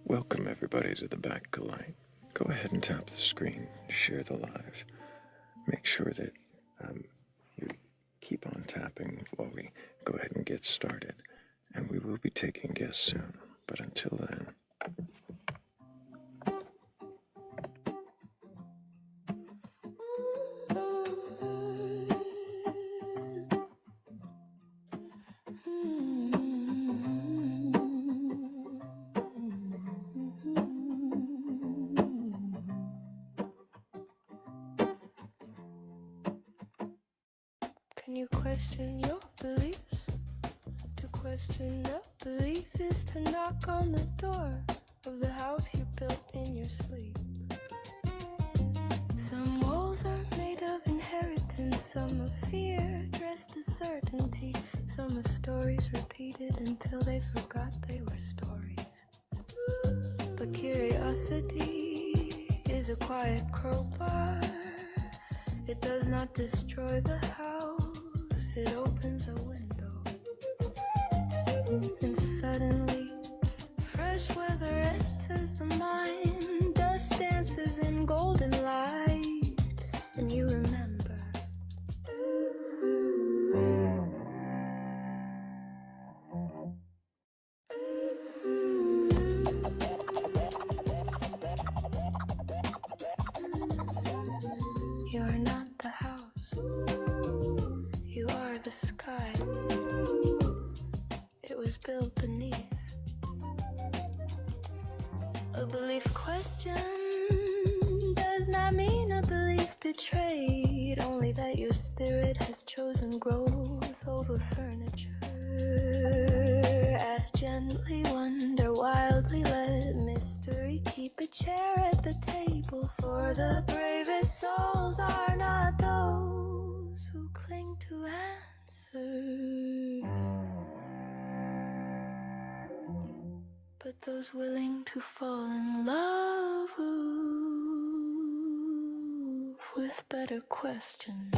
Welcome everybody to the Batcolyte. Go ahead and tap the screen, share the live. Make sure that you keep on tapping while we go ahead and get started. And we will be taking guests soon, but until then. Can you question your beliefs? To question a belief is to knock on the door of the house you built in your sleep. Some walls are made of inheritance, some of fear dressed as certainty, some are stories repeated until they forgot they were stories. But curiosity is a quiet crowbar. It does not destroy the house, it opens a window. And suddenly, fresh weather enters the mind. Dust dances in golden light, and you remember. You're not the house, you are the sky. It was built beneath. A belief question does not mean a belief betrayed, only that your spirit has chosen growth over furniture. Ask gently, wonder wildly, let mystery keep a chair at the table. For the bravest souls are not those who cling to answers, but those willing to fall in love with better questions.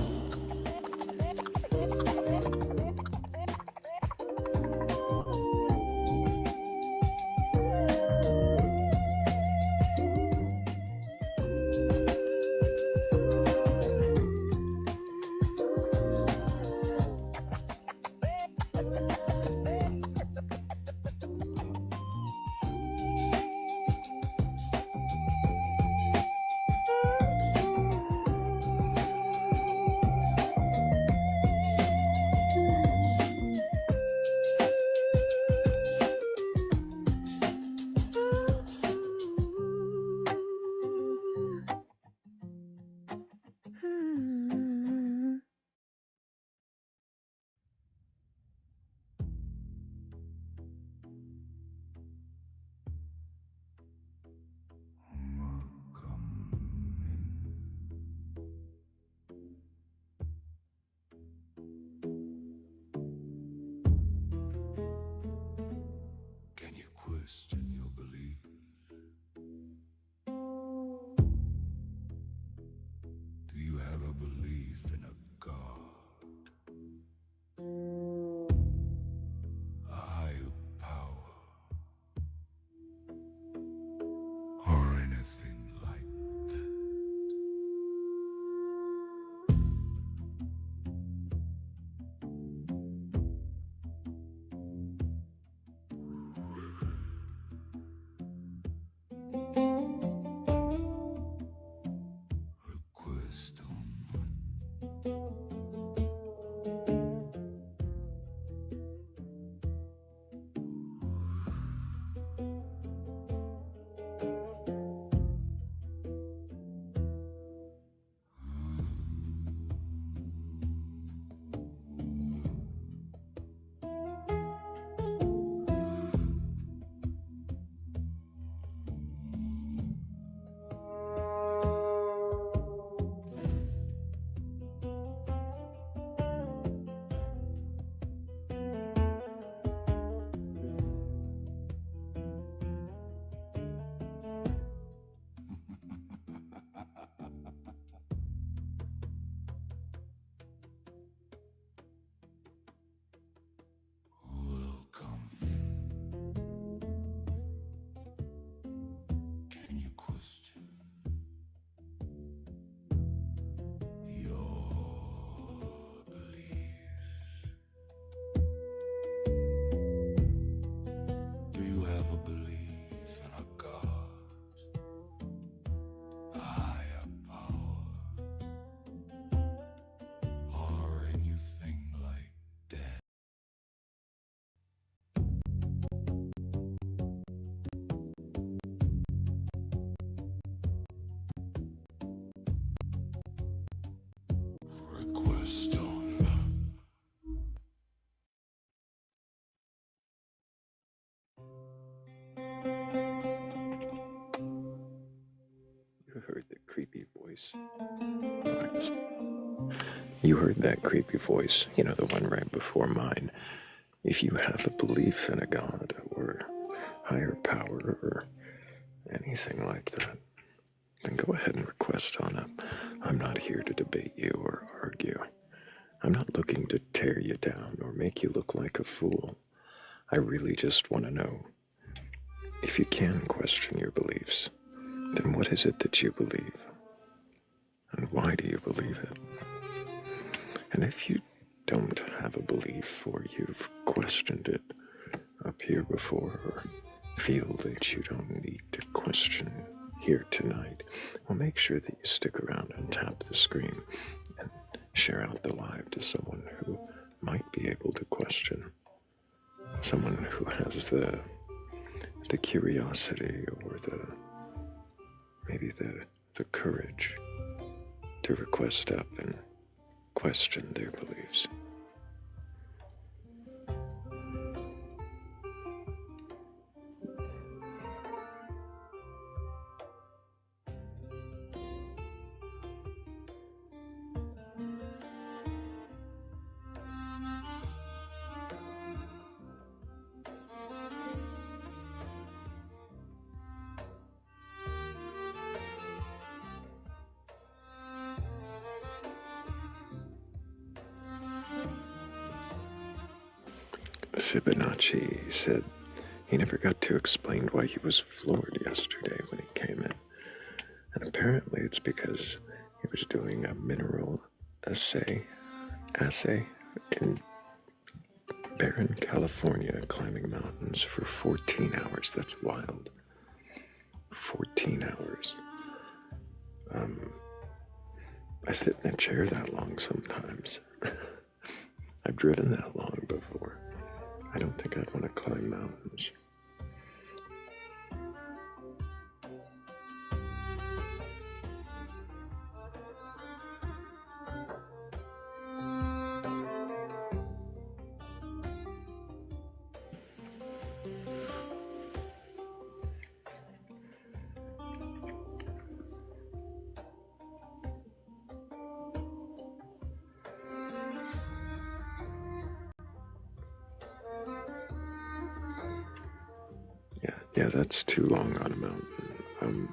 heard the creepy voice. You heard that creepy voice, you know, the one right before mine. If you have a belief in a god or higher power or anything like that, then go ahead and request on up. I'm not here to debate you or argue. I'm not looking to tear you down or make you look like a fool. I really just want to know, if you can question your beliefs, then what is it that you believe? And why do you believe it? And if you don't have a belief or you've questioned it up here before or feel that you don't need to question here tonight, well, make sure that you stick around and tap the screen and share out the live to someone who might be able to question. Someone who has the curiosity or maybe the courage to request up and question their beliefs. Fibonacci said he never got to explain why he was floored yesterday when he came in. And apparently it's because he was doing a mineral assay in barren California, climbing mountains for 14 hours. That's wild. 14 hours. I sit in a chair that long sometimes. I've driven that long before. I don't think I'd want to climb mountains. Yeah, that's too long on a mountain.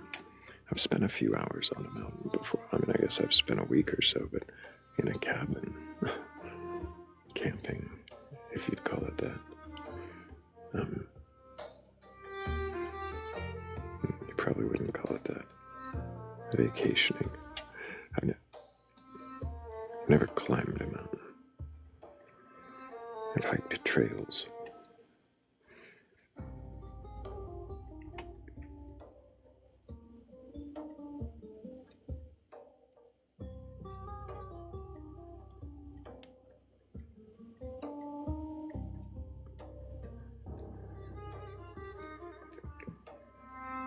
I've spent a few hours on a mountain before. I mean, I guess I've spent a week or so, but in a cabin, camping, if you'd call it that. You probably wouldn't call it that. Vacationing. I've never climbed a mountain. I've hiked trails.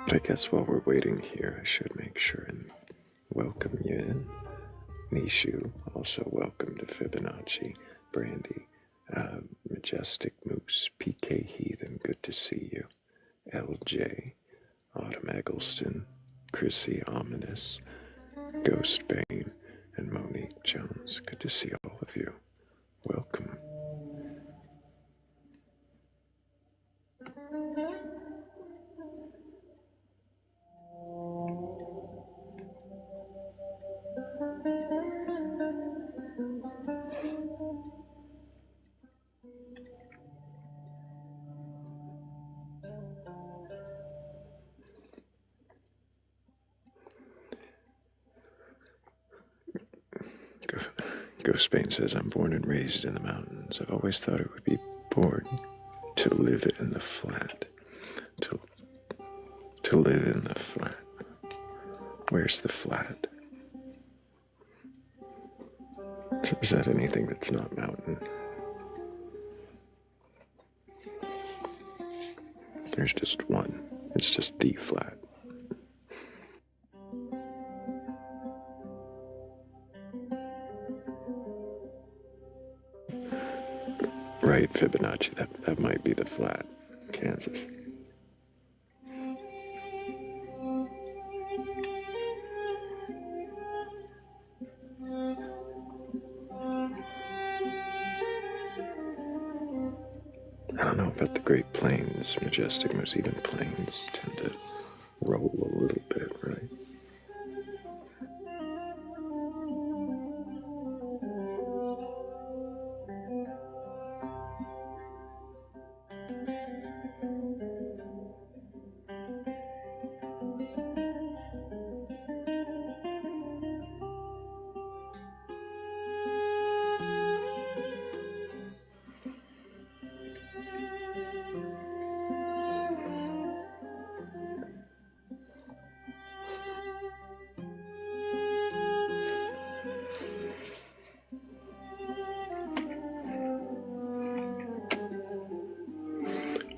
But I guess while we're waiting here, I should make sure and welcome you in. Nishu, also welcome to Fibonacci. Brandy, Majestic Moose, PK Heathen, good to see you. LJ, Autumn Eggleston, Chrissy Ominous, Ghost Bane, and Monique Jones. Good to see all of you. Welcome. Ghost Spain says, I'm born and raised in the mountains. I've always thought it would be bored to live in the flat. To live in the flat. Where's the flat? Is that anything that's not mountain? There's just one. It's just the flat. Right, Fibonacci, that might be the flat, Kansas. don't know about the Great Plains, majestic moves. Even planes tend to roll a little bit, right?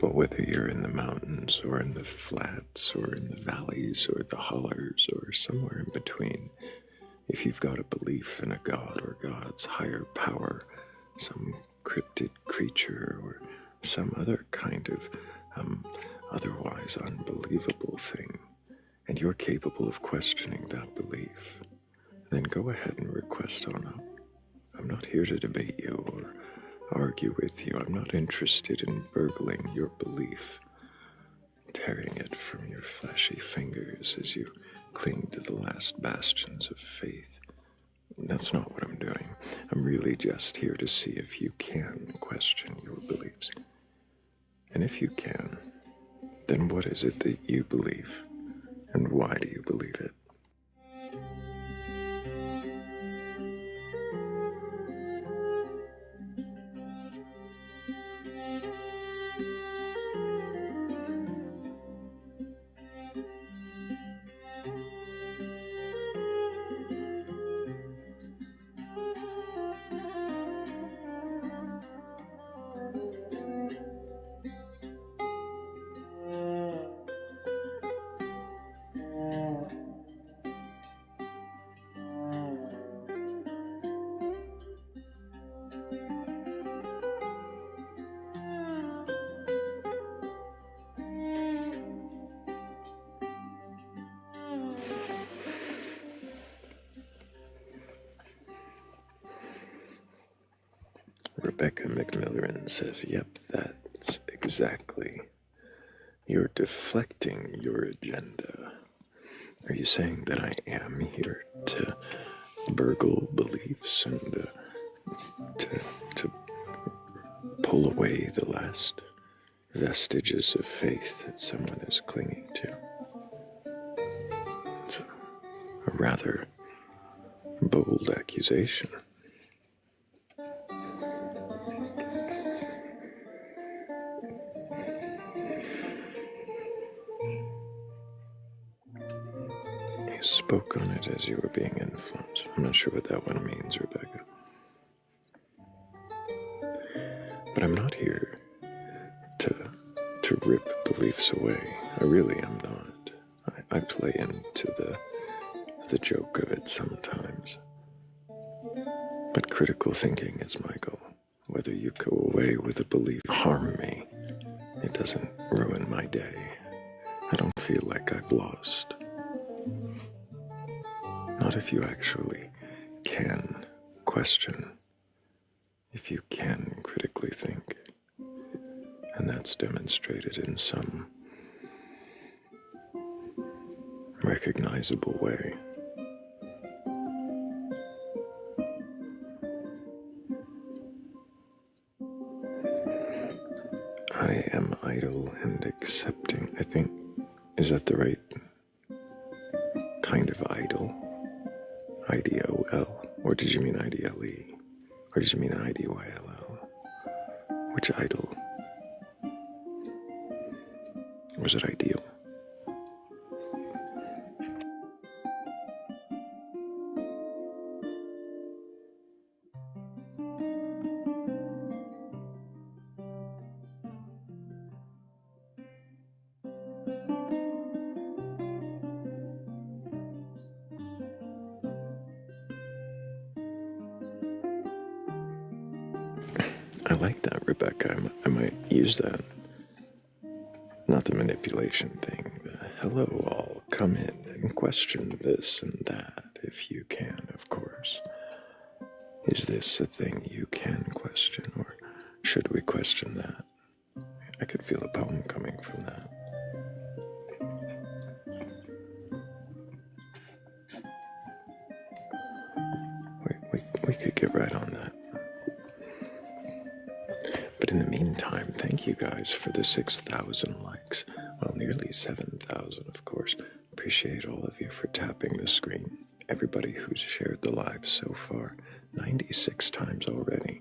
But whether you're in the mountains or in the flats or in the valleys or the hollers or somewhere in between, if you've got a belief in a god or gods, higher power, some cryptid creature or some other kind of otherwise unbelievable thing, and you're capable of questioning that belief, then go ahead and request on up. I'm not here to debate you or argue with you. I'm not interested in burgling your belief, tearing it from your fleshy fingers as you cling to the last bastions of faith. That's not what I'm doing. I'm really just here to see if you can question your beliefs. And if you can, then what is it that you believe? And why do you believe it? Rebecca McMillan says, yep, that's exactly. You're deflecting your agenda. Are you saying that I am here to burgle beliefs and to pull away the last vestiges of faith that someone is clinging to? It's a rather bold accusation. You spoke on it as you were being influenced. I'm not sure what that one means, Rebecca. But I'm not here to rip beliefs away. I really am not. I play into the joke of it sometimes. But critical thinking is my goal. Whether you go away with a belief harm me, it doesn't ruin my day. I don't feel like I've lost. Not if you actually can question, if you can critically think. And that's demonstrated in some recognizable way. I am idle and accepting. I think, is that the right kind of idle? IDOL? Or did you mean IDLE? Or did you mean IDYLL? Which idle? Was it ideal? I like that, Rebecca. I might use that. Not the manipulation thing. The hello all, come in and question this and that, if you can, of course. Is this a thing you can question, or should we question that? I could feel a poem coming from that. We could get right on that. But in the meantime, thank you guys for the 6,000 likes. Well, nearly 7,000, of course. Appreciate all of you for tapping the screen. Everybody who's shared the live so far, 96 times already.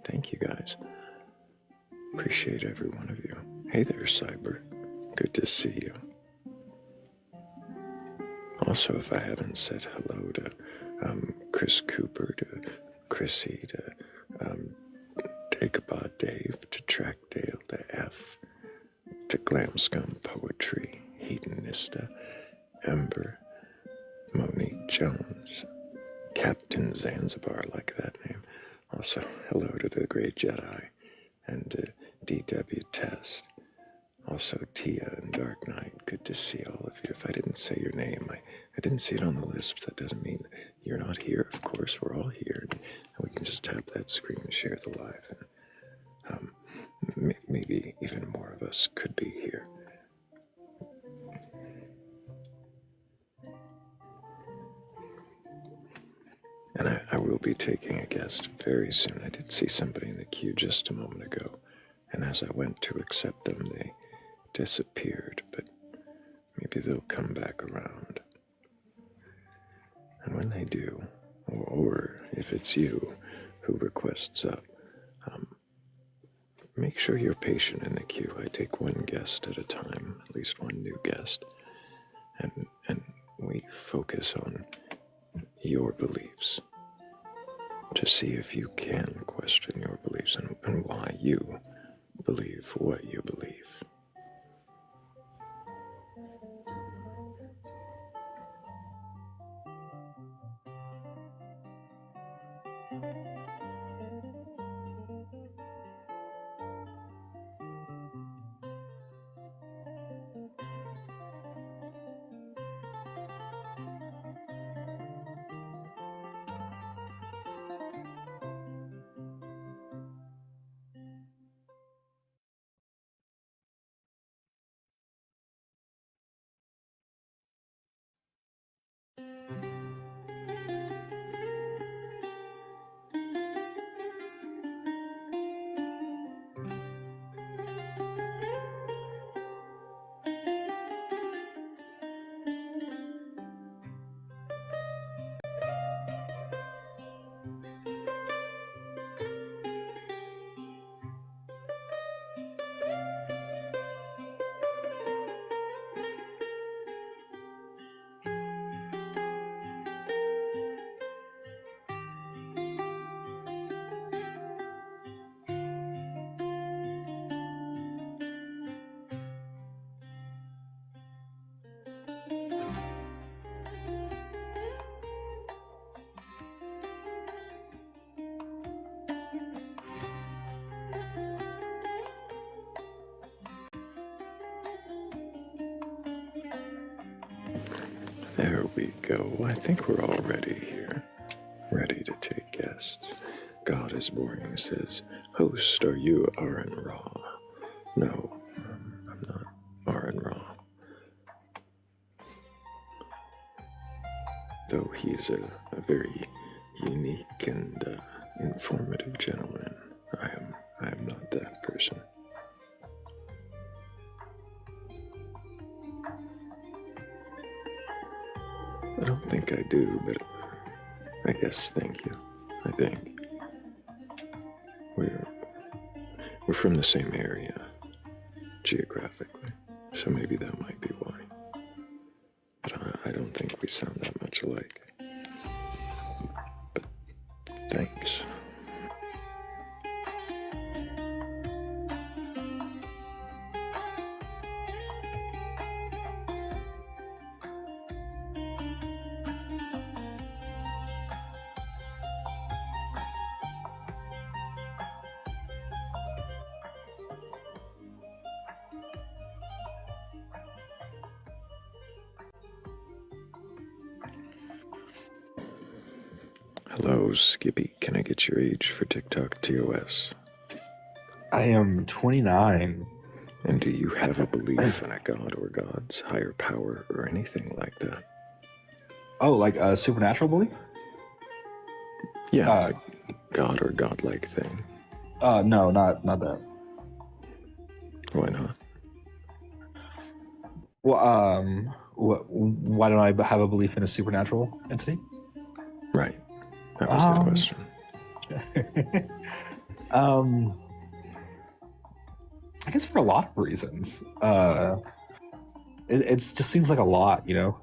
Thank you guys. Appreciate every one of you. Hey there, Cyber. Good to see you. Also, if I haven't said hello to Chris Cooper, to Chrissy, to Dagobah Dave, to Trackdale, to F, to Glamscum Poetry, Hedonista, Ember, Monique Jones, Captain Zanzibar, like that name. Also, hello to the Great Jedi, and DW Test. Also, Tia and Dark Knight, good to see all of you. If I didn't say your name, I didn't see it on the list, but that doesn't mean you're not here. Of course, we're all here, and we can just tap that screen and share the live, and maybe even more of us could be here. And I will be taking a guest very soon. I did see somebody in the queue just a moment ago, and as I went to accept them, they disappeared, but maybe they'll come back around. And when they do, or if it's you who requests up, make sure you're patient in the queue. I take one guest at a time, at least one new guest, and we focus on your beliefs to see if you can question your beliefs and why you believe what you believe. There we go. I think we're all ready here. Ready to take guests. God is boring says, host, are you Aaron Raw? No, I'm not Aaron Raw. Though he's a very unique and informative gentleman, I am not that person. I don't think I do, but I guess thank you. I think. We're from the same area, geographically, so maybe that might be why. But I don't think we sound that much alike. But thanks. Hello, Skippy. Can I get your age for TikTok TOS? I am 29. And do you have a belief in a god or gods, higher power, or anything like that? Oh, like a supernatural belief? Yeah, like god or godlike thing. No, not that. Why not? Well, why don't I have a belief in a supernatural entity? Right. That was the question. I guess for a lot of reasons. It just seems like a lot, you know?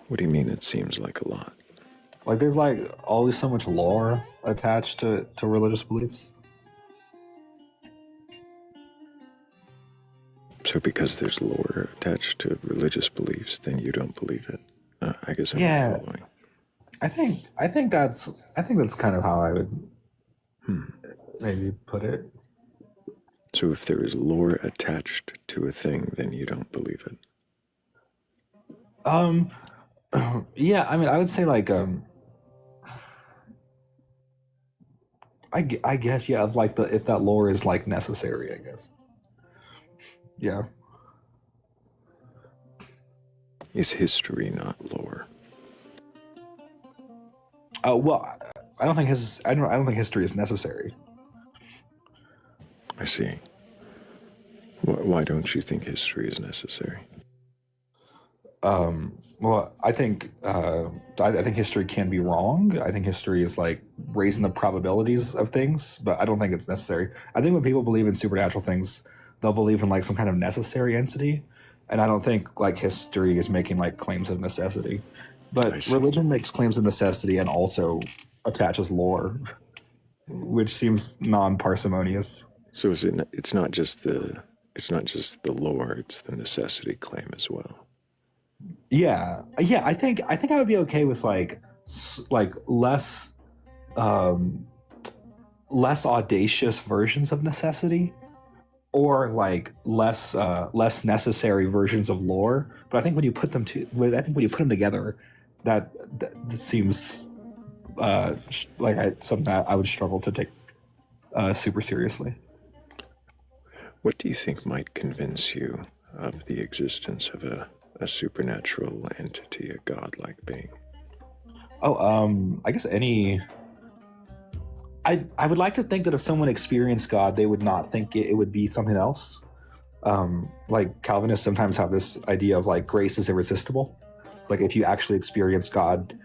What do you mean it seems like a lot? Like there's like always so much lore attached to religious beliefs. So because there's lore attached to religious beliefs, then you don't believe it? I guess I'm Yeah. not following. I think that's kind of how I would maybe put it. So if there is lore attached to a thing, then you don't believe it? Yeah, I mean, I would say like I guess yeah, like if that lore is like necessary, I guess. Yeah. Is history not lore? Well, I don't think history is necessary. I see. Why don't you think history is necessary? Well, I think history can be wrong. I think history is like raising the probabilities of things, but I don't think it's necessary. I think when people believe in supernatural things, they'll believe in like some kind of necessary entity, and I don't think like history is making like claims of necessity. But religion makes claims of necessity and also attaches lore, which seems non-parsimonious. So it's not just the lore, it's the necessity claim as well. Yeah. I think I would be okay with like less less audacious versions of necessity, or like less necessary versions of lore. But I think when you put them together, that seems like something that I would struggle to take super seriously. What do you think might convince you of the existence of a supernatural entity, a godlike being? I guess I would like to think that if someone experienced God, they would not think it would be something else. Like Calvinists sometimes have this idea of like grace is irresistible. Like if you actually experience God,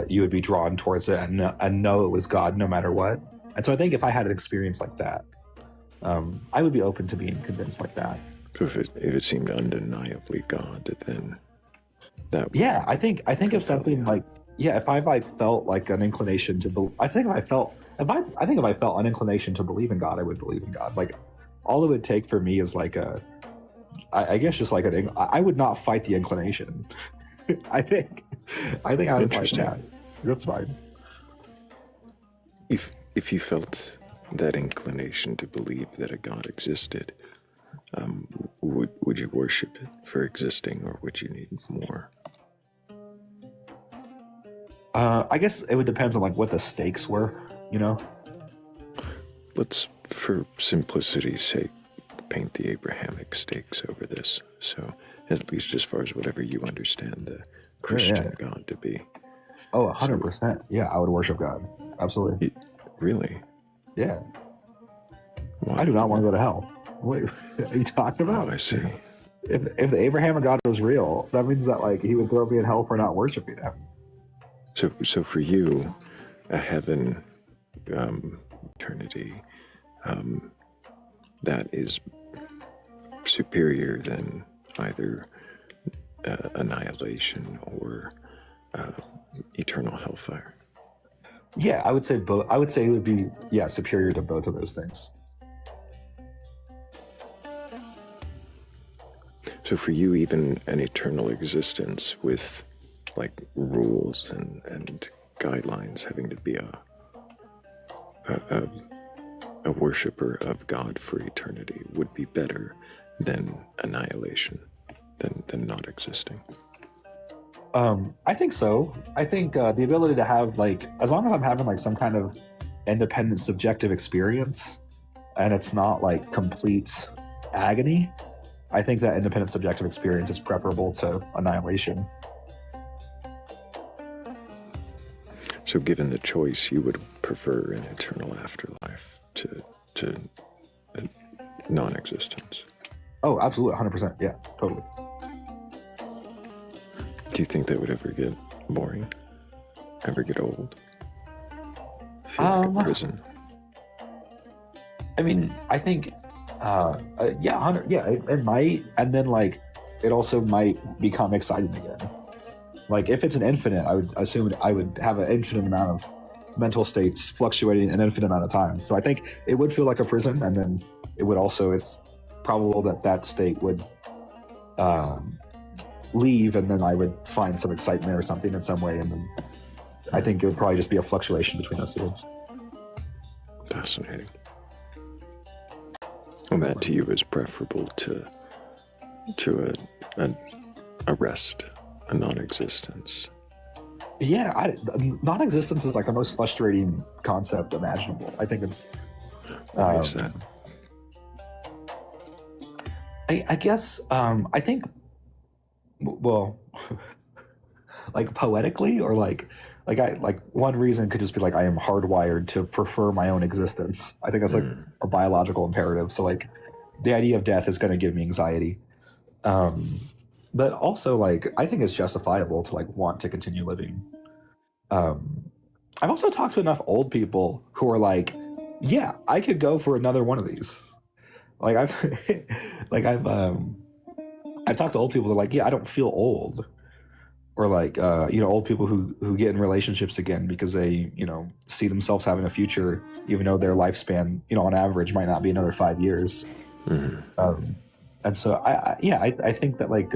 you would be drawn towards it and know it was God no matter what. And so I think if I had an experience like that, I would be open to being convinced like that. So if it seemed undeniably God, then that would... Yeah, I think if something like, yeah, if I felt like an inclination to I think if I felt an inclination to believe in God, I would believe in God. Like all it would take for me is like I guess just like I would not fight the inclination. I think I would fight that. That's fine. If you felt that inclination to believe that a God existed, would you worship it for existing, or would you need more? I guess it would depend on like what the stakes were, you know? Let's, for simplicity's sake, paint the Abrahamic stakes over this. So, at least as far as whatever you understand the Christian God to be. Oh, 100%. Yeah, I would worship God. Absolutely. Really? Yeah. Why? I do not want to go to hell. What are you talking about? Oh, I see. If the Abrahamic God was real, that means that like he would throw me in hell for not worshiping him. So for you, a heaven, eternity, that is superior than either annihilation or eternal hellfire. Yeah, I would say both. I would say it would be superior to both of those things. So for you, even an eternal existence with like rules and guidelines, having to be a worshiper of God for eternity would be better than annihilation, than not existing. I think so. I think the ability to have like, as long as I'm having like some kind of independent subjective experience and it's not like complete agony, I think that independent subjective experience is preferable to annihilation. So given the choice, you would prefer an eternal afterlife to non-existence? Oh, absolutely, 100%. Yeah, totally. Do you think that would ever get boring? Ever get old? Feel like a prison? I mean, I think, it might, and then like, it also might become exciting again. Like, if it's an infinite, I would assume I would have an infinite amount of mental states fluctuating an infinite amount of time. So I think it would feel like a prison, and then it would also, it's probable that that state would leave, and then I would find some excitement or something in some way, and then I think it would probably just be a fluctuation between those two things. Fascinating. And that to you is preferable to a rest, a non-existence. Yeah, non-existence is like the most frustrating concept imaginable. I think it's. Why is that? I guess I think, well, like poetically, or like one reason could just be like I am hardwired to prefer my own existence. I think that's like a biological imperative. So like the idea of death is going to give me anxiety. But also, like, I think it's justifiable to like want to continue living. I've also talked to enough old people who are like, yeah, I could go for another one of these. Like I've talked to old people that are like, yeah, I don't feel old. Or like, old people who get in relationships again because they, see themselves having a future, even though their lifespan, on average might not be another 5 years. Mm-hmm. And so I think that like,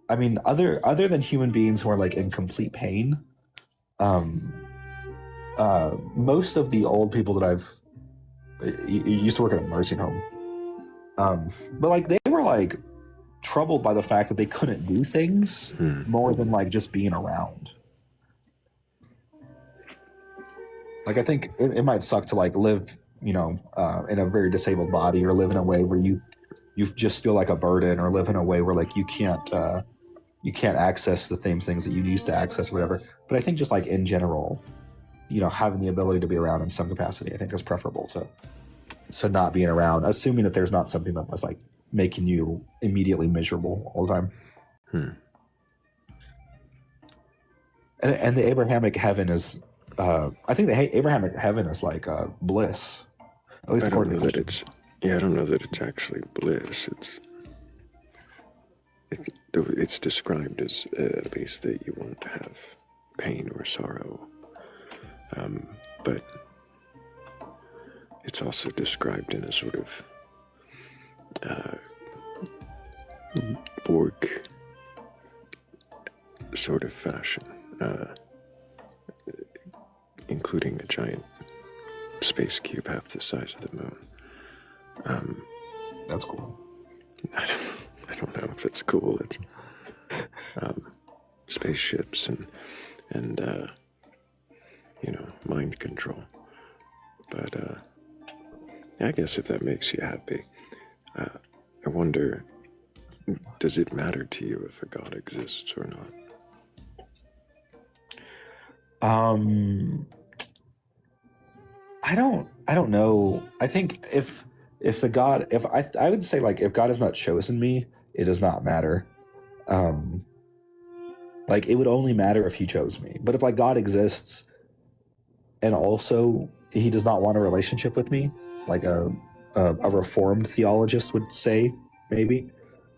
other than human beings who are like in complete pain, most of the old people that I've used to work at a nursing home, but like they were like troubled by the fact that they couldn't do things more than like just being around. Like I think it might suck to like live, in a very disabled body, or live in a way where you just feel like a burden, or live in a way where like you can't access the same things that you used to access, or whatever. But I think just like in general, having the ability to be around in some capacity, I think is preferable to not being around, assuming that there's not something that was like making you immediately miserable all the time. And the Abrahamic heaven is, I think the Abrahamic heaven is like bliss. At least according to Christians. I don't know that it's actually bliss. It's described as at least that you won't have pain or sorrow, but it's also described in a sort of Borg sort of fashion, including a giant space cube half the size of the moon. That's cool. I don't know if it's cool. It's spaceships and mind control. But I guess if that makes you happy, I wonder, does it matter to you if a God exists or not? I don't know. I think if the God, if I would say like if God has not chosen me, it does not matter. Like it would only matter if he chose me. But if like God exists and also he does not want a relationship with me, like a reformed theologist would say, maybe,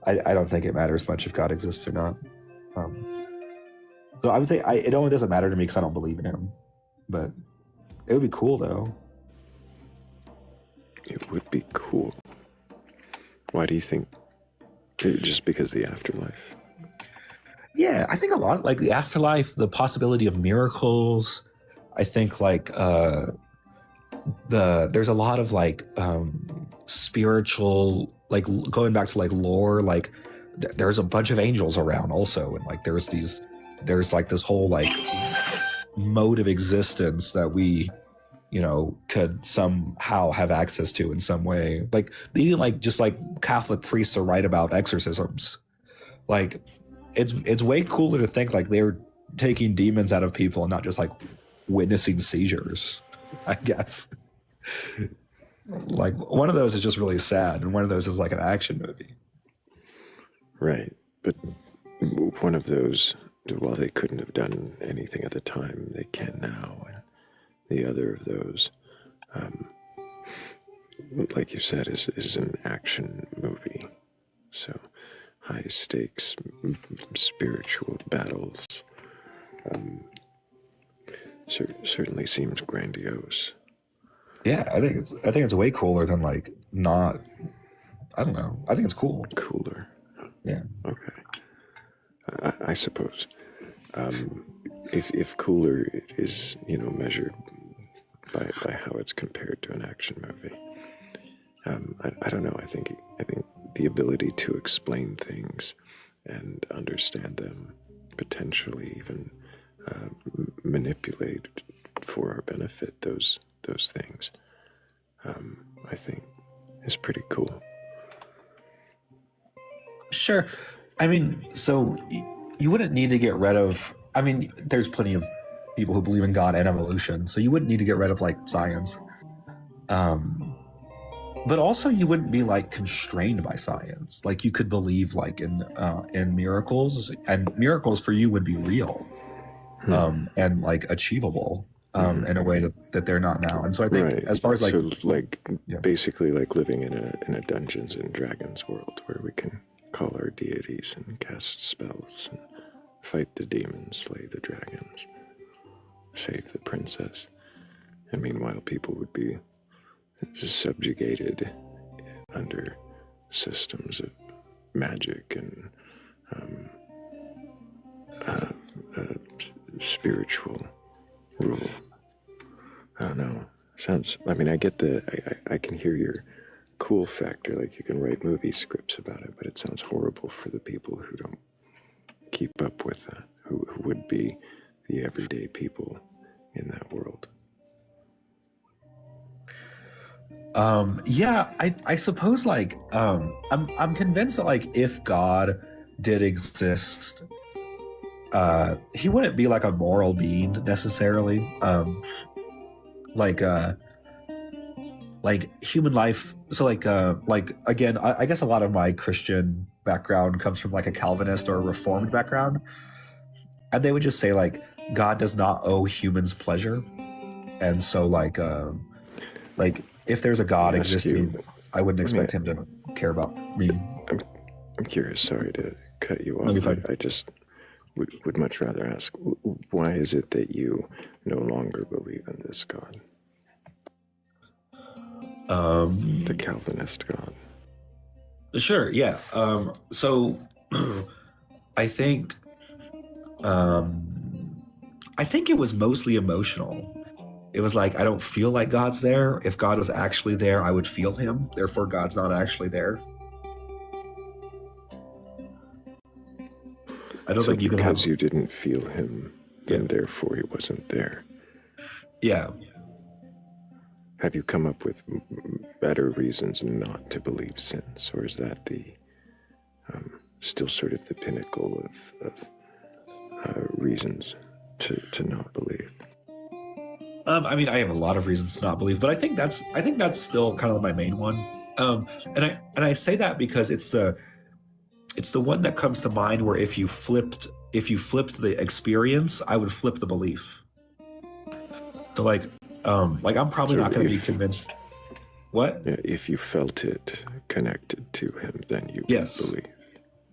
I don't think it matters much if God exists or not. So I would say it only doesn't matter to me because I don't believe in him. But it would be cool though. It would be cool. Why do you think? Just because the afterlife? Yeah, I think a lot, like the afterlife, the possibility of miracles. I think like there's a lot of like spiritual, like going back to like lore, like there's a bunch of angels around also, and like there's like this whole like mode of existence that we could somehow have access to in some way. Like even like just like Catholic priests are right about exorcisms. Like it's way cooler to think like they're taking demons out of people and not just like witnessing seizures, I guess. Like one of those is just really sad, and one of those is like an action movie. Right. But one of those, while they couldn't have done anything at the time, they can now. And the other of those, like you said, is an action movie. So high stakes, spiritual battles. Certainly seems grandiose. Yeah, I think it's way cooler than like not. I don't know. I think it's cool. Cooler. Yeah. Okay. I suppose. If cooler is measured by how it's compared to an action movie, I don't know. I think the ability to explain things and understand them, potentially even manipulate for our benefit those things, I think is pretty cool. Sure. I mean, so you wouldn't need to get rid of. I mean, there's plenty of people who believe in God and evolution, so you wouldn't need to get rid of like science. But also, you wouldn't be like constrained by science. Like you could believe like in miracles, and miracles for you would be real, and like achievable. In a way that they're not now. And so I think right. As far as like, so like basically like living in a Dungeons and Dragons world where we can call our deities and cast spells and fight the demons, slay the dragons, save the princess, and meanwhile people would be subjugated under systems of magic and spiritual rule. I don't know. I mean, I get I can hear your cool factor, like you can write movie scripts about it, but it sounds horrible for the people who don't keep up with that, who would be the everyday people in that world. Yeah, I suppose like, I'm convinced that like if God did exist, he wouldn't be like a moral being necessarily. Like human life. So like again, I guess a lot of my Christian background comes from like a Calvinist or a Reformed background, and they would just say like God does not owe humans pleasure, and so like if there's a God existing, I wouldn't expect him to care about me. I'm curious. Sorry to cut you off. I just would much rather ask, why is it that you no longer believe in this God? The Calvinist God. Sure, yeah. So I think it was mostly emotional. It was like, I don't feel like God's there. If God was actually there, I would feel him. Therefore, God's not actually there. I don't think you can because you didn't feel him, then therefore he wasn't there. Yeah. Have you come up with better reasons not to believe since, or is that the still sort of the pinnacle of reasons to not believe? I mean, I have a lot of reasons to not believe, but I think that's still kind of my main one. And I say that because it's the one that comes to mind where if you flipped the experience, I would flip the belief. So like I'm probably not going to be convinced. What? Yeah, if you felt it connected to him, then you would believe.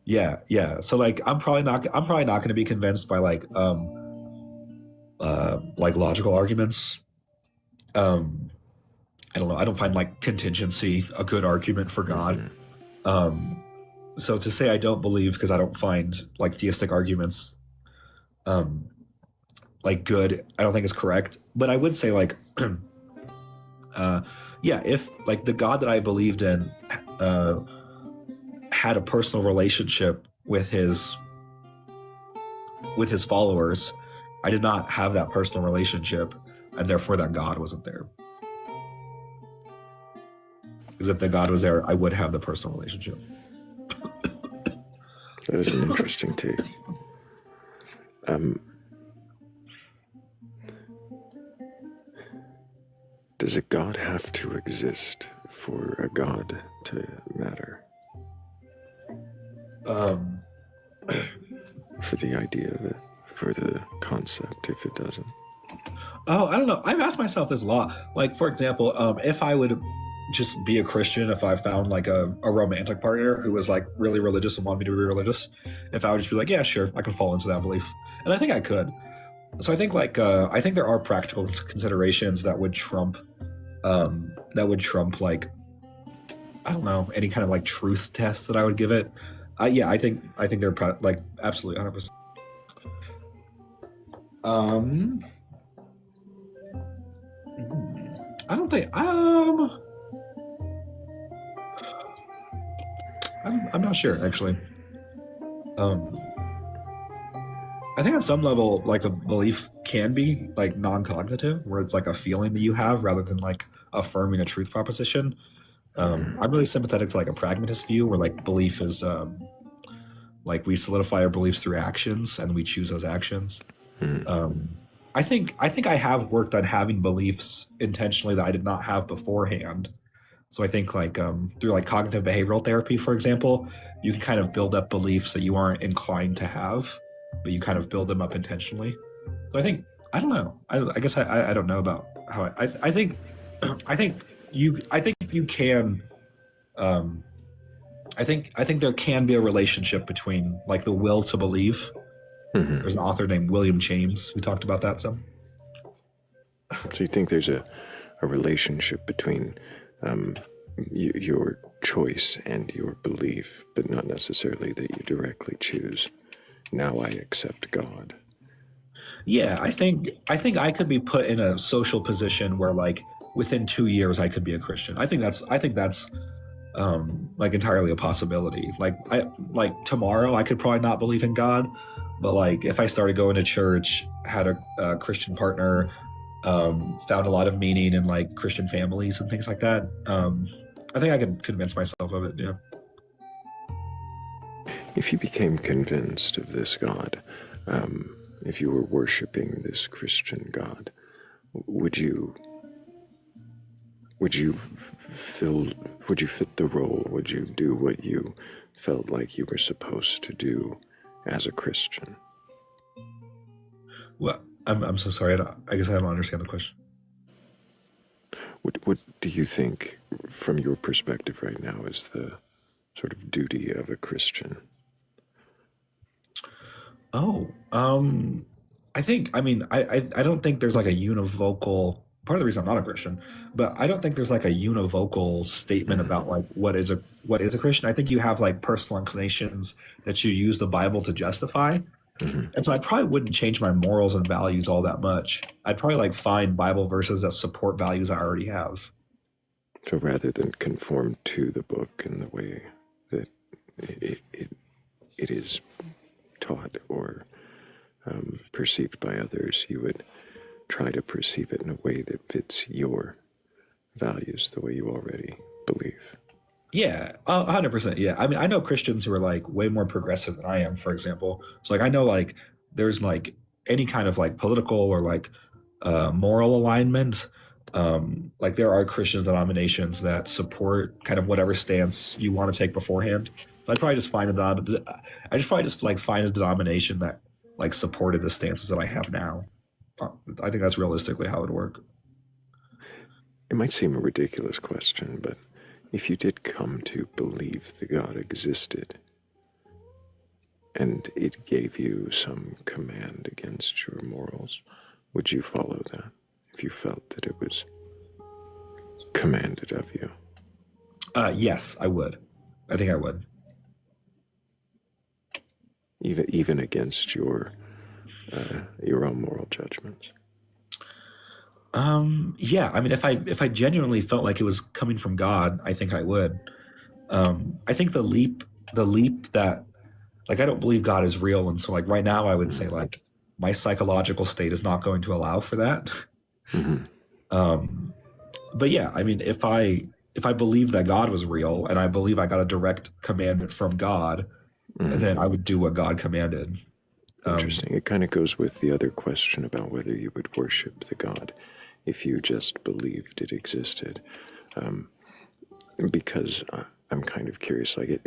Yeah. So like I'm probably not going to be convinced by like logical arguments. I don't know. I don't find like contingency a good argument for God. Mm-hmm. So to say I don't believe because I don't find like theistic arguments like good, I don't think is correct. But I would say like if like the God that I believed in had a personal relationship with his followers, I did not have that personal relationship. and therefore that God wasn't there. Because if the God was there, I would have the personal relationship. That is an interesting take. Does a God have to exist for a God to matter? For the idea of it, for the concept, if it doesn't. Oh, I don't know. I've asked myself this a lot. Like, for example, if I would just be a Christian, if I found like a romantic partner who was like really religious and wanted me to be religious, if I would just be like, yeah, sure, I can fall into that belief. And I think I could. So I think I think there are practical considerations that would trump like, I don't know, any kind of like truth test that I would give it. Yeah, I think they're like absolutely 100%. I don't think I'm not sure actually. I think at some level, like a belief can be like non-cognitive, where it's like a feeling that you have rather than like affirming a truth proposition. I'm really sympathetic to like a pragmatist view, where like belief is like we solidify our beliefs through actions and we choose those actions. I think I have worked on having beliefs intentionally that I did not have beforehand. So I think like through like cognitive behavioral therapy, for example, you can kind of build up beliefs that you aren't inclined to have, but you kind of build them up intentionally. So I think, I don't know. I guess I don't know about how I think you can I think there can be a relationship between like the will to believe. There's an author named William James who talked about that some. So you think there's a relationship between your choice and your belief, but not necessarily that you directly choose, now I accept God. Yeah, I think I could be put in a social position where like within 2 years I could be a Christian. I think that's like entirely a possibility. Like tomorrow I could probably not believe in God, but like if I started going to church, had a Christian partner, found a lot of meaning in like Christian families and things like that, I think I could convince myself of it. Yeah. If you became convinced of this God, if you were worshiping this Christian God, would you fit the role? Would you do what you felt like you were supposed to do as a Christian? Well, I'm so sorry. I guess I don't understand the question. What do you think, from your perspective right now, is the sort of duty of a Christian? Oh, I don't think there's like a univocal, part of the reason I'm not a Christian, but I don't think there's like a univocal statement about like what is a Christian. I think you have like personal inclinations that you use the Bible to justify. And so I probably wouldn't change my morals and values all that much. I'd probably like find Bible verses that support values I already have. So rather than conform to the book in the way that it is taught or perceived by others, you would try to perceive it in a way that fits your values, the way you already believe. Yeah, 100%. Yeah. I mean, I know Christians who are like way more progressive than I am, for example. So like I know like there's like any kind of like political or like moral alignment. Like there are Christian denominations that support kind of whatever stance you want to take beforehand. So I'd probably just find find a denomination that like supported the stances that I have now. I think that's realistically how it would work. It might seem a ridiculous question, but if you did come to believe that God existed and it gave you some command against your morals, would you follow that if you felt that it was commanded of you? Yes, I would. I think I would. Even against your own moral judgments? Yeah, I mean, if I genuinely felt like it was coming from God, I think I would. I think the leap that, like, I don't believe God is real, and so like right now I would say like my psychological state is not going to allow for that. But yeah, I mean, if I believe that God was real and I believe I got a direct commandment from God, then I would do what God commanded. Interesting. It kind of goes with the other question about whether you would worship the God if you just believed it existed. Because I'm kind of curious, like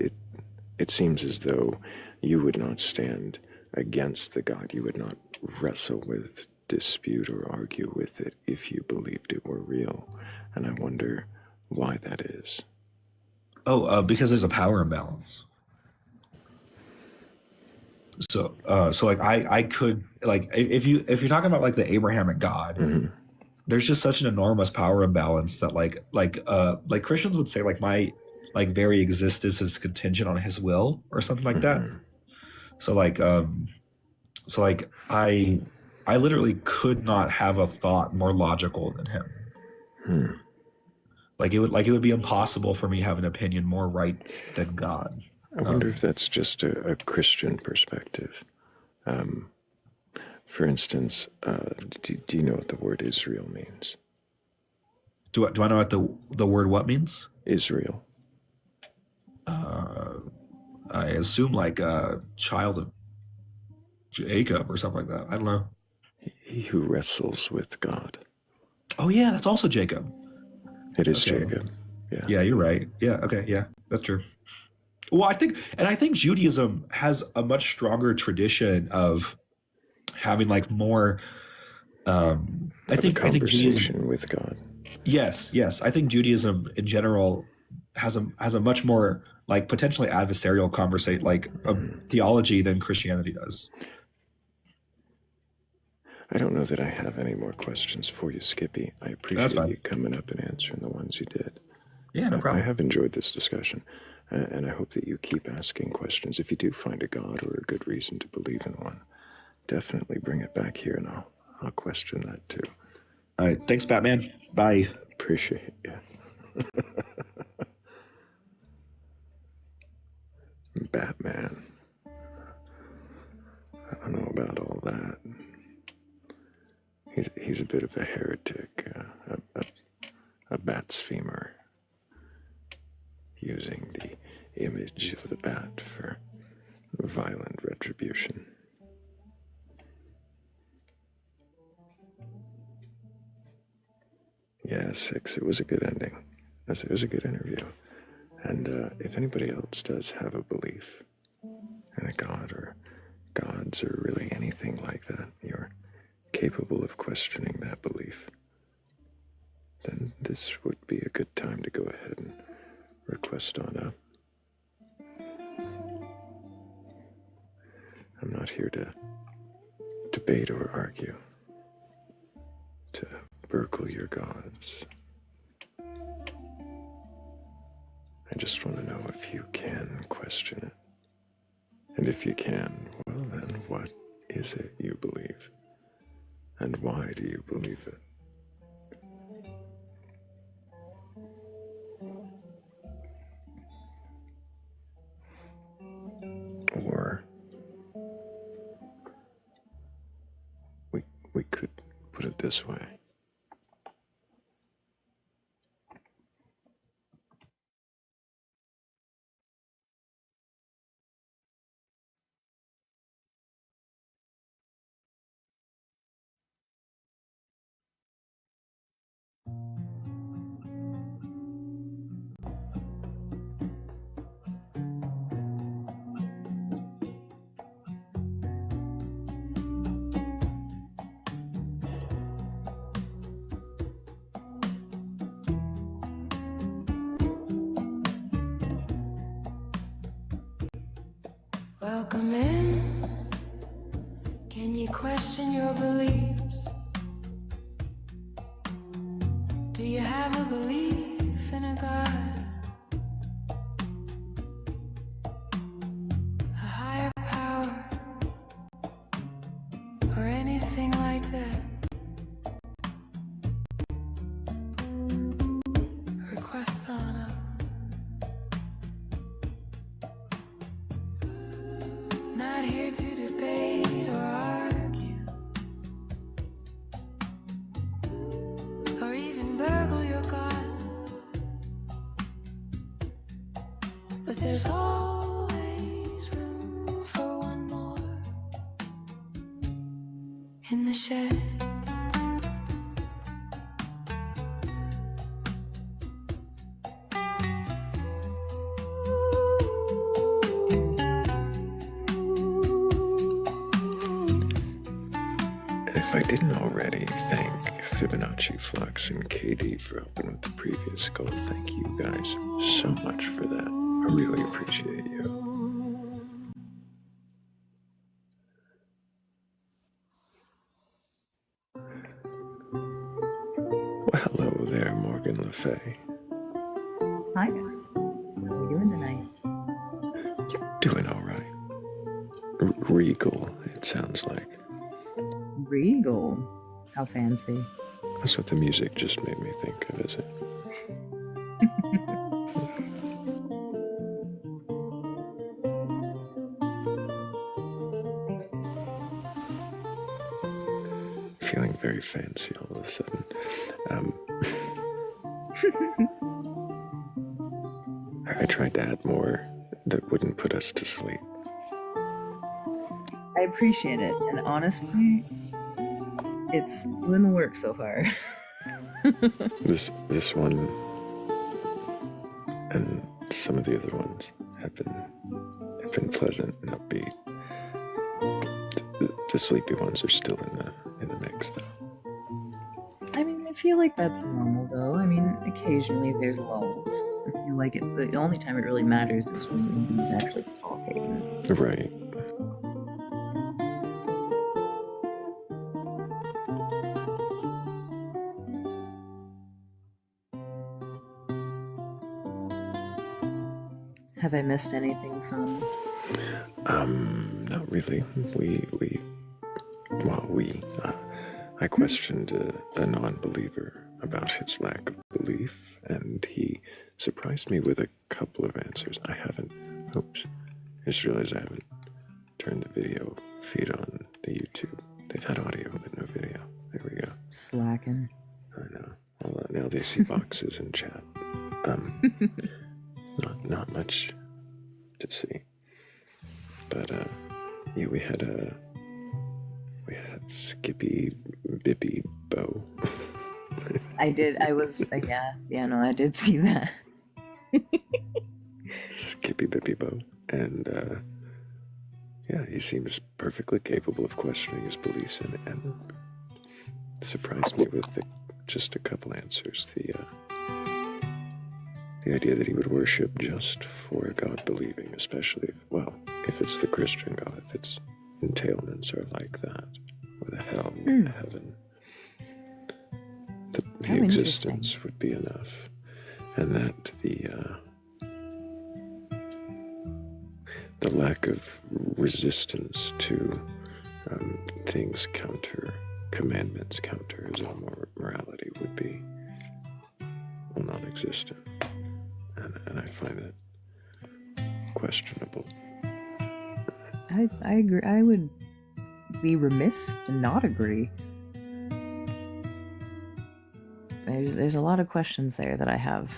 it seems as though you would not stand against the God. You would not wrestle with, dispute, or argue with it if you believed it were real. And I wonder why that is. Because there's a power imbalance. So like I could, like, if you're talking about like the Abrahamic God, there's just such an enormous power imbalance that like Christians would say like my like very existence is contingent on his will or something like that. So like I literally could not have a thought more logical than him. Like it would be impossible for me to have an opinion more right than God. I wonder if that's just a Christian perspective. For instance, do you know what the word Israel means? Do I know what the word what means? Israel. I assume like a child of Jacob or something like that. I don't know. He who wrestles with God. Oh yeah, that's also Jacob. It is Jacob. Yeah. Yeah, you're right. Yeah, okay, yeah, that's true. Well, I think Judaism has a much stronger tradition of having like more. I think Judaism with God. Yes. I think Judaism in general has a much more like potentially adversarial conversation, like theology than Christianity does. I don't know that I have any more questions for you, Skippy. I appreciate you coming up and answering the ones you did. Yeah, no problem. I have enjoyed this discussion, and I hope that you keep asking questions. If you do find a God or a good reason to believe in one, definitely bring it back here, and I'll question that too. All right, thanks, Batman. Bye. Appreciate you. Batman. I don't know about all that. He's a bit of a heretic, a blasphemer, using the image of the bat for violent retribution. Yeah, 6, it was a good ending. It was a good interview. And if anybody else does have a belief in a God or gods or really anything like that, you're capable of questioning that belief, then this would be a good time to go ahead and request on up. I'm not here to debate or argue, to burgle your gods. I just want to know if you can question it. And if you can, well then, what is it you believe? And why do you believe it? Or we could put it this way. Welcome in. Can you question your beliefs? Do you have a belief in a God? A higher power? Or anything like that? Request on up. Not here to debate or argue. but there's always room for one more in the shed. If I didn't already thank Fibonacci Flux and Katie for helping with the previous goal, thank you guys so much for that. I really appreciate you. Well, hello there, Morgan Le Fay. Hi. How are you doing tonight? Doing all right. Regal, it sounds like. Regal. How fancy. That's what the music just made me think of, is it? Feeling very fancy all of a sudden. I tried to add more that wouldn't put us to sleep. I appreciate it, and honestly, it's doing the work so far. This one and some of the other ones have been pleasant and upbeat. The sleepy ones are still in the mix, though. I mean, I feel like that's normal, though. I mean, occasionally there's lulls. I feel like the only time it really matters is when he's actually talking. Right. Have I missed anything fun? Not really. I questioned a non-believer about his lack of belief, and he surprised me with a couple of answers. I just realized I haven't turned the video feed on the YouTube. They've had audio, but no video. There we go. Slacking. I know. Well, now they see boxes in chat. Not much to see. But yeah, we had Skippy Bippy Bo. I did. I was. Yeah. No, I did see that. Skippy Bippy Bo, and yeah, he seems perfectly capable of questioning his beliefs, and surprised me with just a couple answers. The idea that he would worship just for God believing, especially if it's the Christian God, if its entailments are like that, or the hell, heaven, the existence would be enough, and that the lack of resistance to things commandments counter his own morality would be non-existent. And I find it questionable. I agree. I would be remiss to not agree. There's a lot of questions there that I have.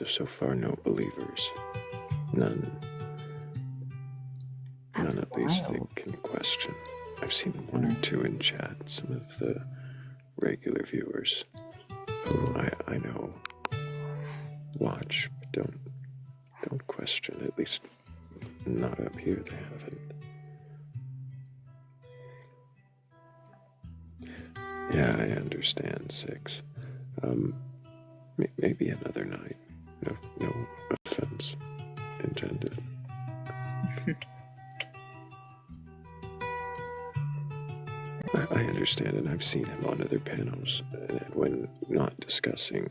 So far, no believers. None. That's None at least wild. that can question. I've seen one or two in chat, some of the regular viewers who I know watch, but don't question, at least not up here, they haven't. Yeah, I understand, Six. Maybe another night. No offense intended. I understand, and I've seen him on other panels when not discussing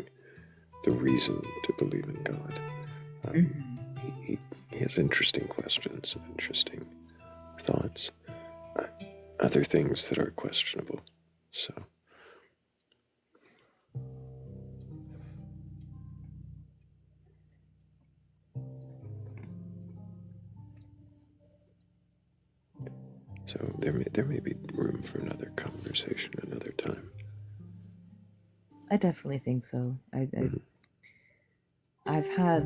the reason to believe in God. He has interesting questions, interesting thoughts, other things that are questionable. So, there may be room for another conversation another time. I definitely think so. I've had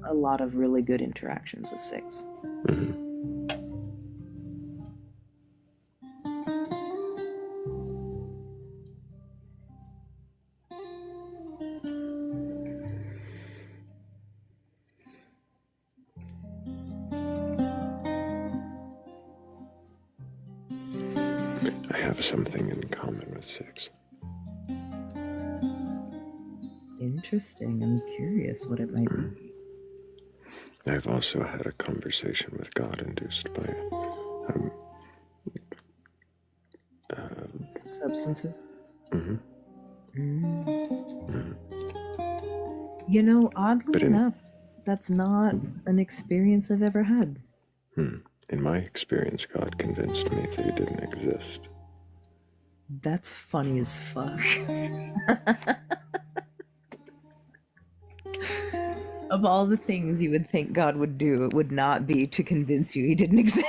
a lot of really good interactions with Six. I have something in common with Six. Interesting. I'm curious what it might be. I've also had a conversation with God induced by Substances? Mm-hmm. You know, oddly enough, that's not an experience I've ever had. In my experience, God convinced me that he didn't exist. That's funny as fuck. Of all the things you would think God would do, it would not be to convince you he didn't exist.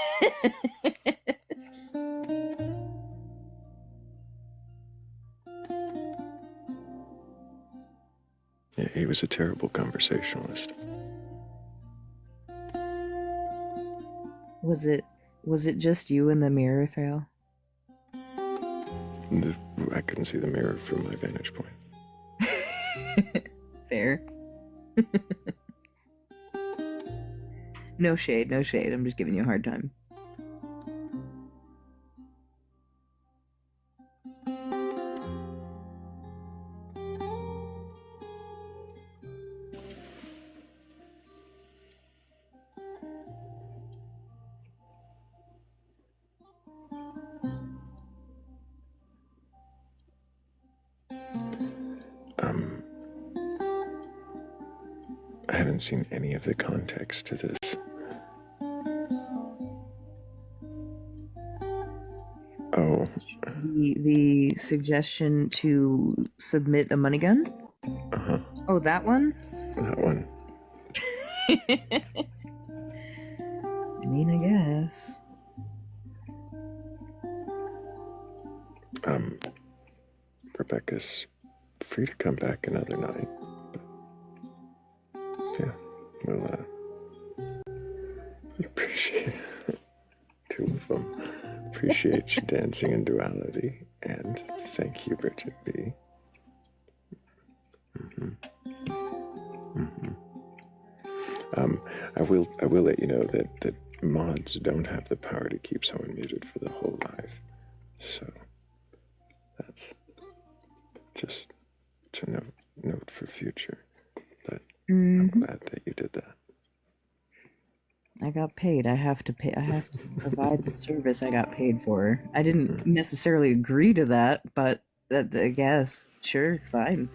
Yeah, he was a terrible conversationalist. Was it just you in the mirror, Thrayle? I couldn't see the mirror from my vantage point. Fair. No shade, no shade. I'm just giving you a hard time. I haven't seen any of the context to this. Oh. The suggestion to submit a money gun? Uh-huh. Oh, that one? That one. I mean, I guess. Rebecca's free to come back another night. But yeah, we'll appreciate two of them. Appreciate you dancing in duality, and thank you, Bridget B. I will let you know that mods don't have the power to keep someone muted for the whole live, so that's just to note for future. But I'm glad that you did that. I got paid. I have to pay. I have to provide the service I got paid for. I didn't necessarily agree to that, but I guess sure, fine.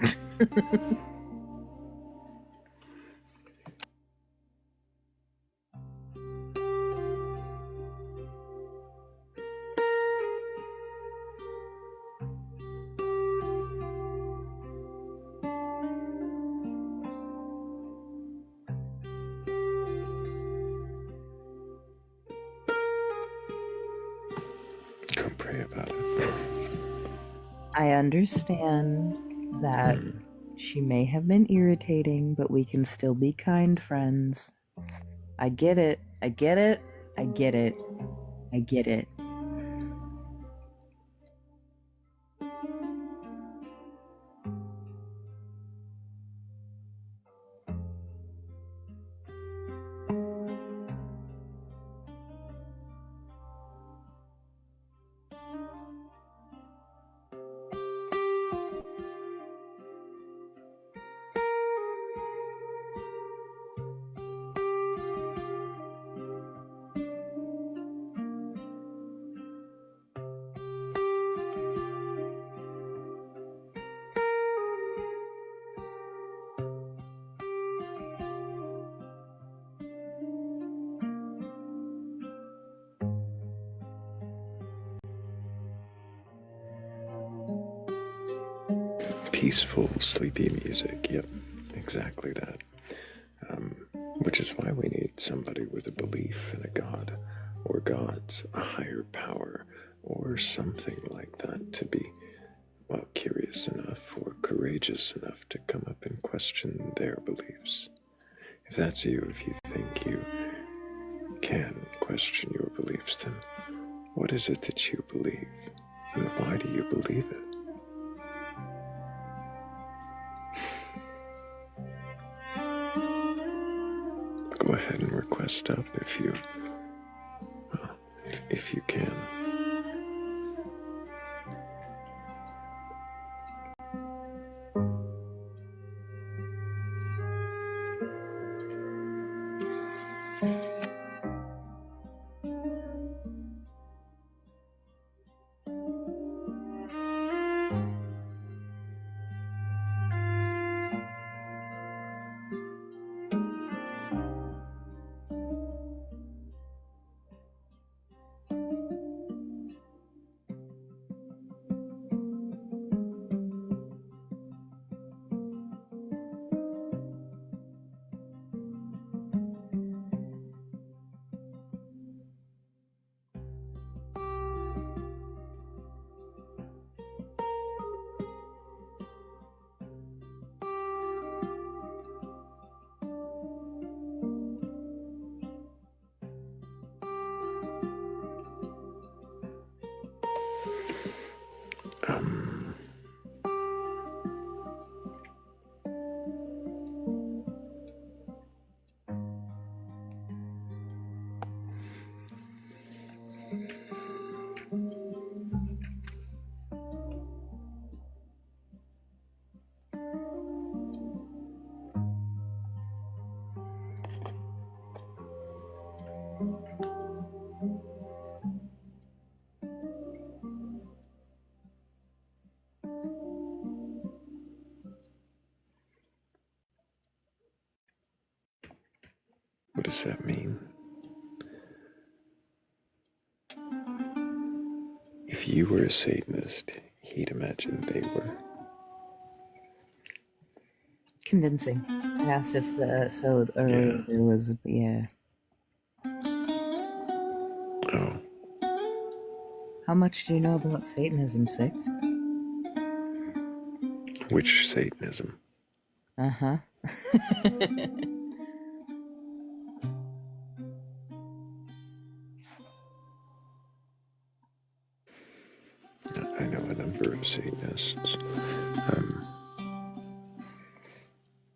Go pray about it. I understand that she may have been irritating, but we can still be kind friends. I get it. I get it. I get it. I get it. peaceful, sleepy music. Yep, exactly that. Which is why we need somebody with a belief in a god or gods, a higher power, or something like that to be, well, curious enough or courageous enough to come up and question their beliefs. If that's you, if you think you can question your beliefs, then what is it that you believe? And why do you believe it? Go ahead and request up if you, well, if you can. What does that mean? If you were a Satanist, he'd imagine they were. Convincing. I asked if there was, yeah. Oh, How much do you know about Satanism, Six? which Satanism? Uh-huh. I know a number of Satanists.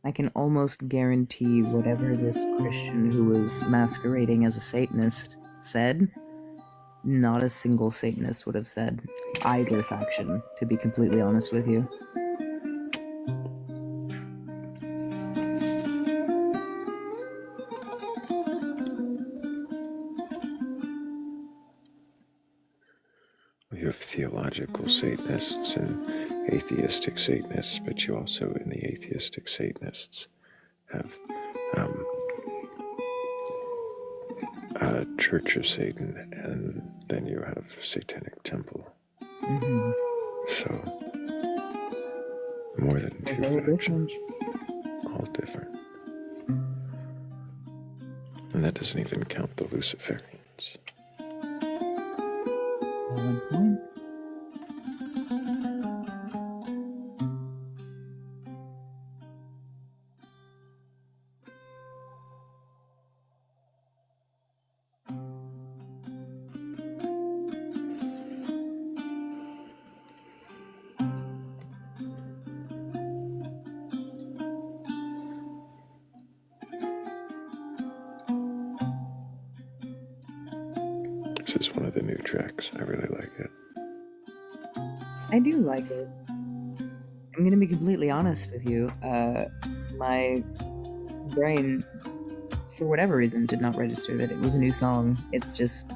I can almost guarantee whatever this Christian who was masquerading as a Satanist said, not a single Satanist would have said either faction, to be completely honest with you. You have theological Satanists and atheistic Satanists, but you also, in the atheistic Satanists, have a Church of Satan, and then you have Satanic Temple. Mm-hmm. So, more than two factions. All different. And that doesn't even count the Luciferians. This is one of the new tracks. I really like it. I do like it. I'm gonna be completely honest with you. My brain, for whatever reason, did not register that it was a new song. It's just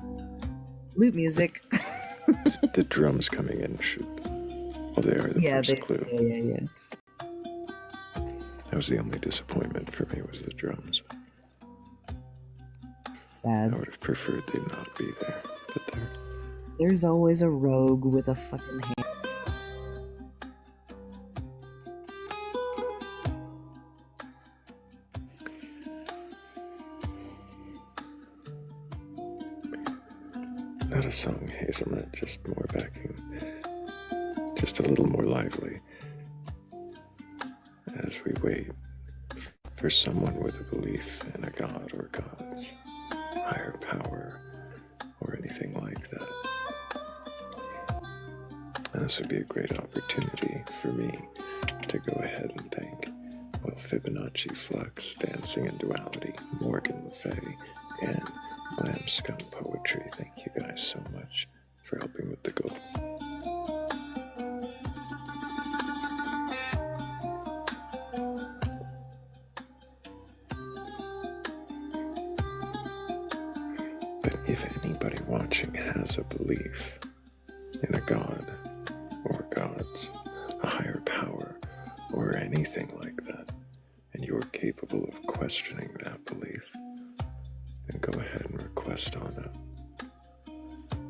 loop music. The drums coming in should... Well, they are the first clue. Yeah. That was the only disappointment for me, was the drums. Sad. I would have preferred they not be there, but they're... There's always a rogue with a fucking hand. got a song, Hazelnut, just more backing, just a little more lively, as we wait for someone with a belief in a god or gods, higher power, or anything like that. And this would be a great opportunity for me to go ahead and thank, well, Fibonacci Flux, Dancing in Duality, Morgan Le Fay, and Glam Scum Poetry. Thank you guys so much for helping with the goal. But if anybody watching has a belief in a god or gods, a higher power, or anything like that, and you're capable of questioning that belief, then go ahead and request on up.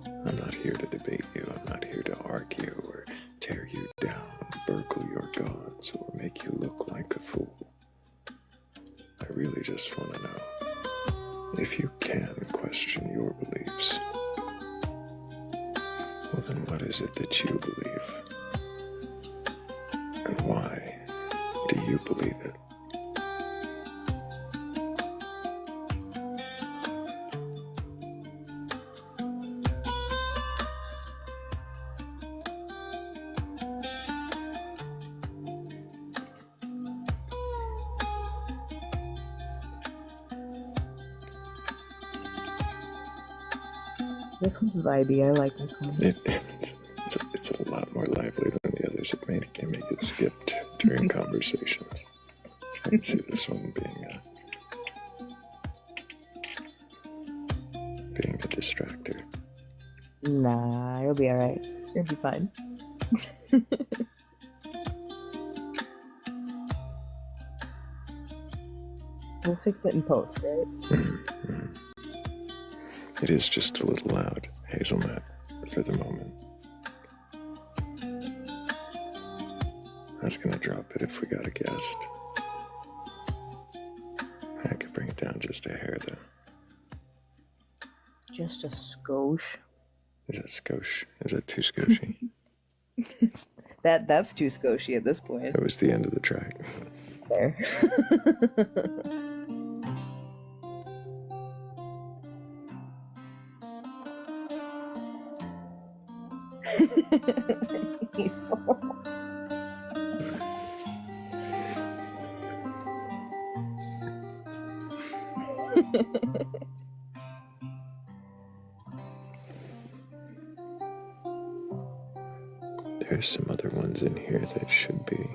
I'm not here to debate you. I'm not here to argue or tear you down, burgle your gods, or make you look like a fool. I really just want to know, if you can question your beliefs, well then what is it that you believe? And why do you believe it? This one's vibey. I like this one. It's a lot more lively than the others. It may get skipped during conversations. I can see this one being a distractor. Nah, you'll be alright. You'll be fine. We'll fix it in post, right? Mm-hmm. It is just a little loud, Hazelnut, for the moment. I was gonna drop it if we got a guest. I could bring it down just a hair, though. Just a skosh. Is that skosh? Is that too skoshy? That's too skoshy at this point. That was the end of the track. There. There's some other ones in here that should be